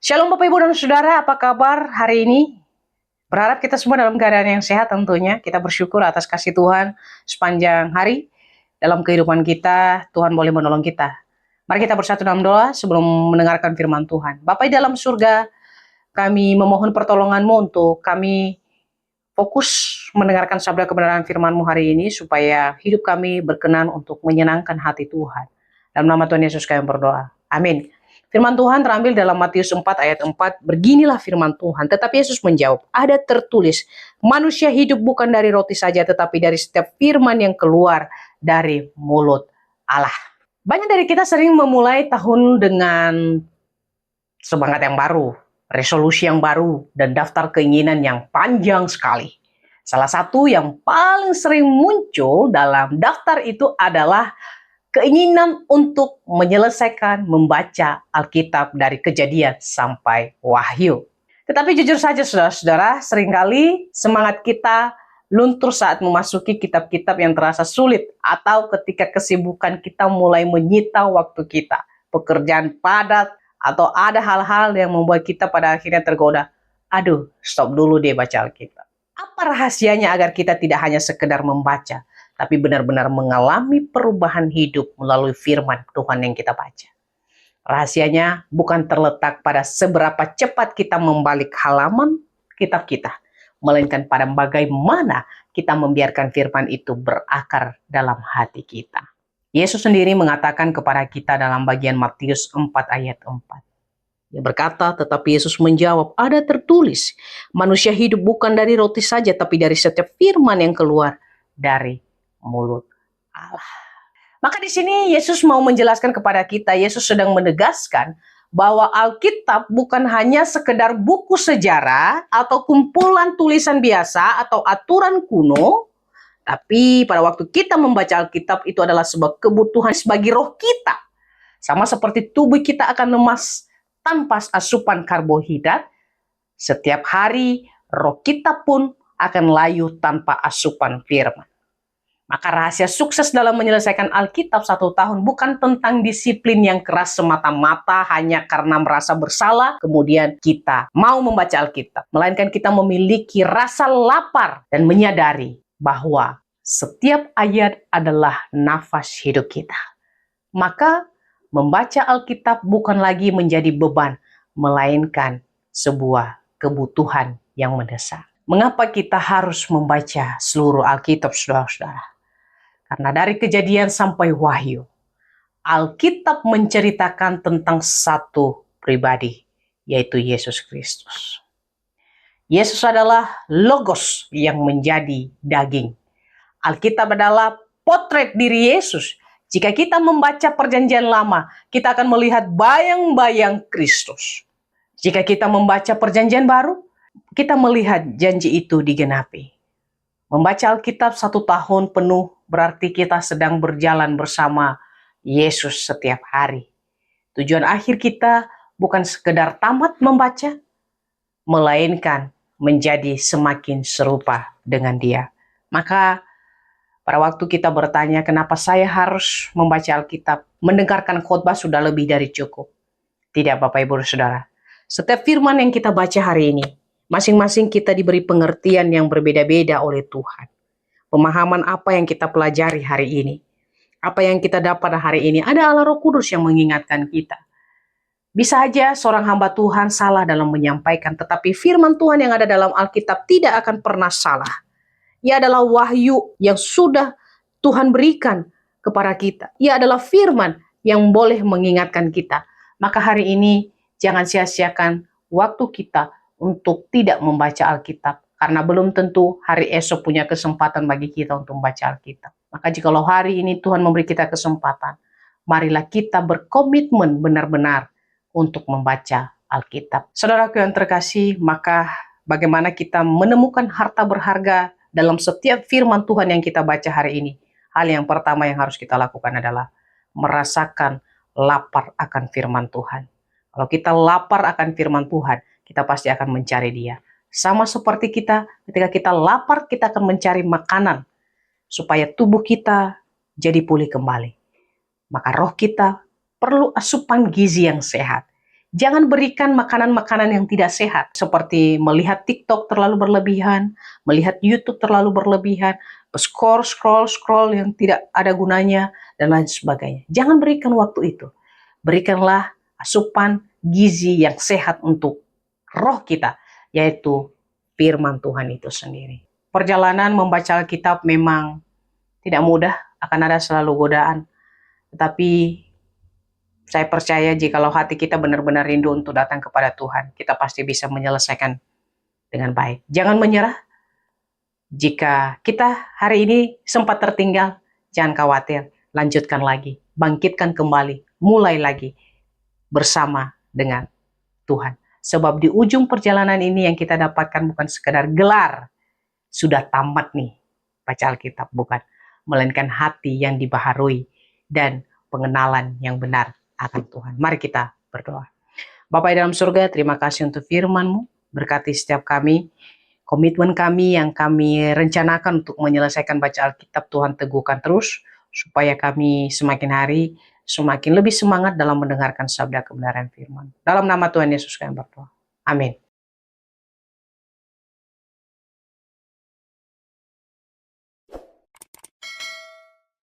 Shalom Bapak Ibu dan Saudara, apa kabar hari ini? Berharap kita semua dalam keadaan yang sehat tentunya. Kita bersyukur atas kasih Tuhan sepanjang hari. Dalam kehidupan kita, Tuhan boleh menolong kita. Mari kita bersatu dalam doa sebelum mendengarkan firman Tuhan. Bapa di dalam surga, kami memohon pertolongan-Mu untuk kami fokus mendengarkan sabda kebenaran firman-Mu hari ini, supaya hidup kami berkenan untuk menyenangkan hati Tuhan. Dalam nama Tuhan Yesus kami berdoa. Amin. Firman Tuhan terambil dalam Matius 4 ayat 4. Beginilah firman Tuhan. Tetapi Yesus menjawab, ada tertulis, manusia hidup bukan dari roti saja, tetapi dari setiap firman yang keluar dari mulut Allah. Banyak dari kita sering memulai tahun dengan semangat yang baru, resolusi yang baru, dan daftar keinginan yang panjang sekali. Salah satu yang paling sering muncul dalam daftar itu adalah keinginan untuk menyelesaikan membaca Alkitab dari Kejadian sampai Wahyu. Tetapi jujur saja saudara-saudara, seringkali semangat kita luntur saat memasuki kitab-kitab yang terasa sulit, atau ketika kesibukan kita mulai menyita waktu kita, pekerjaan padat, atau ada hal-hal yang membuat kita pada akhirnya tergoda. Aduh, stop dulu deh baca Alkitab. Apa rahasianya agar kita tidak hanya sekedar membaca, tapi benar-benar mengalami perubahan hidup melalui firman Tuhan yang kita baca? Rahasianya bukan terletak pada seberapa cepat kita membalik halaman kitab kita, melainkan pada bagaimana kita membiarkan firman itu berakar dalam hati kita. Yesus sendiri mengatakan kepada kita dalam bagian Matius 4 ayat 4. Dia berkata, tetapi Yesus menjawab, ada tertulis, manusia hidup bukan dari roti saja, tapi dari setiap firman yang keluar dari mulut Allah. Maka di sini Yesus mau menjelaskan kepada kita, Yesus sedang menegaskan bahwa Alkitab bukan hanya sekedar buku sejarah atau kumpulan tulisan biasa atau aturan kuno, tapi pada waktu kita membaca Alkitab itu adalah sebuah kebutuhan bagi roh kita. Sama seperti tubuh kita akan lemas tanpa asupan karbohidrat, setiap hari roh kita pun akan layu tanpa asupan firman. Maka rahasia sukses dalam menyelesaikan Alkitab 1 tahun bukan tentang disiplin yang keras semata-mata hanya karena merasa bersalah, kemudian kita mau membaca Alkitab. Melainkan kita memiliki rasa lapar dan menyadari bahwa setiap ayat adalah nafas hidup kita. Maka membaca Alkitab bukan lagi menjadi beban, melainkan sebuah kebutuhan yang mendesak. Mengapa kita harus membaca seluruh Alkitab, saudara-saudara? Karena dari Kejadian sampai Wahyu, Alkitab menceritakan tentang satu pribadi, yaitu Yesus Kristus. Yesus adalah Logos yang menjadi daging. Alkitab adalah potret diri Yesus. Jika kita membaca Perjanjian Lama, kita akan melihat bayang-bayang Kristus. Jika kita membaca Perjanjian Baru, kita melihat janji itu digenapi. Membaca Alkitab 1 tahun penuh berarti kita sedang berjalan bersama Yesus setiap hari. Tujuan akhir kita bukan sekedar tamat membaca, melainkan menjadi semakin serupa dengan Dia. Maka pada waktu kita bertanya, kenapa saya harus membaca Alkitab? Mendengarkan khotbah sudah lebih dari cukup. Tidak, Bapak Ibu Saudara. Setiap firman yang kita baca hari ini, masing-masing kita diberi pengertian yang berbeda-beda oleh Tuhan. Pemahaman apa yang kita pelajari hari ini, apa yang kita dapat hari ini, ada Allah Roh Kudus yang mengingatkan kita. Bisa aja seorang hamba Tuhan salah dalam menyampaikan, tetapi firman Tuhan yang ada dalam Alkitab tidak akan pernah salah. Ia adalah wahyu yang sudah Tuhan berikan kepada kita. Ia adalah firman yang boleh mengingatkan kita. Maka hari ini jangan sia-siakan waktu kita untuk tidak membaca Alkitab. Karena belum tentu hari esok punya kesempatan bagi kita untuk membaca Alkitab. Maka jikalau hari ini Tuhan memberi kita kesempatan, marilah kita berkomitmen benar-benar untuk membaca Alkitab. Saudaraku yang terkasih, maka bagaimana kita menemukan harta berharga dalam setiap firman Tuhan yang kita baca hari ini? Hal yang pertama yang harus kita lakukan adalah merasakan lapar akan firman Tuhan. Kalau kita lapar akan firman Tuhan, kita pasti akan mencari Dia. Sama seperti kita, ketika kita lapar, kita akan mencari makanan supaya tubuh kita jadi pulih kembali. Maka roh kita perlu asupan gizi yang sehat. Jangan berikan makanan-makanan yang tidak sehat, seperti melihat TikTok terlalu berlebihan, melihat YouTube terlalu berlebihan, scroll yang tidak ada gunanya, dan lain sebagainya. Jangan berikan waktu itu. Berikanlah asupan gizi yang sehat untuk roh kita, yaitu firman Tuhan itu sendiri. Perjalanan membaca Alkitab memang tidak mudah, akan ada selalu godaan. Tetapi saya percaya jikalau hati kita benar-benar rindu untuk datang kepada Tuhan, kita pasti bisa menyelesaikan dengan baik. Jangan menyerah. Jika kita hari ini sempat tertinggal, jangan khawatir, lanjutkan lagi, bangkitkan kembali, mulai lagi bersama dengan Tuhan. Sebab di ujung perjalanan ini yang kita dapatkan bukan sekedar gelar, sudah tamat nih baca Alkitab, bukan, melainkan hati yang dibaharui dan pengenalan yang benar akan Tuhan. Mari kita berdoa. Bapa di dalam surga, terima kasih untuk firman-Mu. Berkati setiap kami, komitmen kami yang kami rencanakan untuk menyelesaikan baca Alkitab, Tuhan teguhkan terus, supaya kami semakin hari semakin lebih semangat dalam mendengarkan sabda kebenaran firman. Dalam nama Tuhan Yesus kami berdoa. Amin.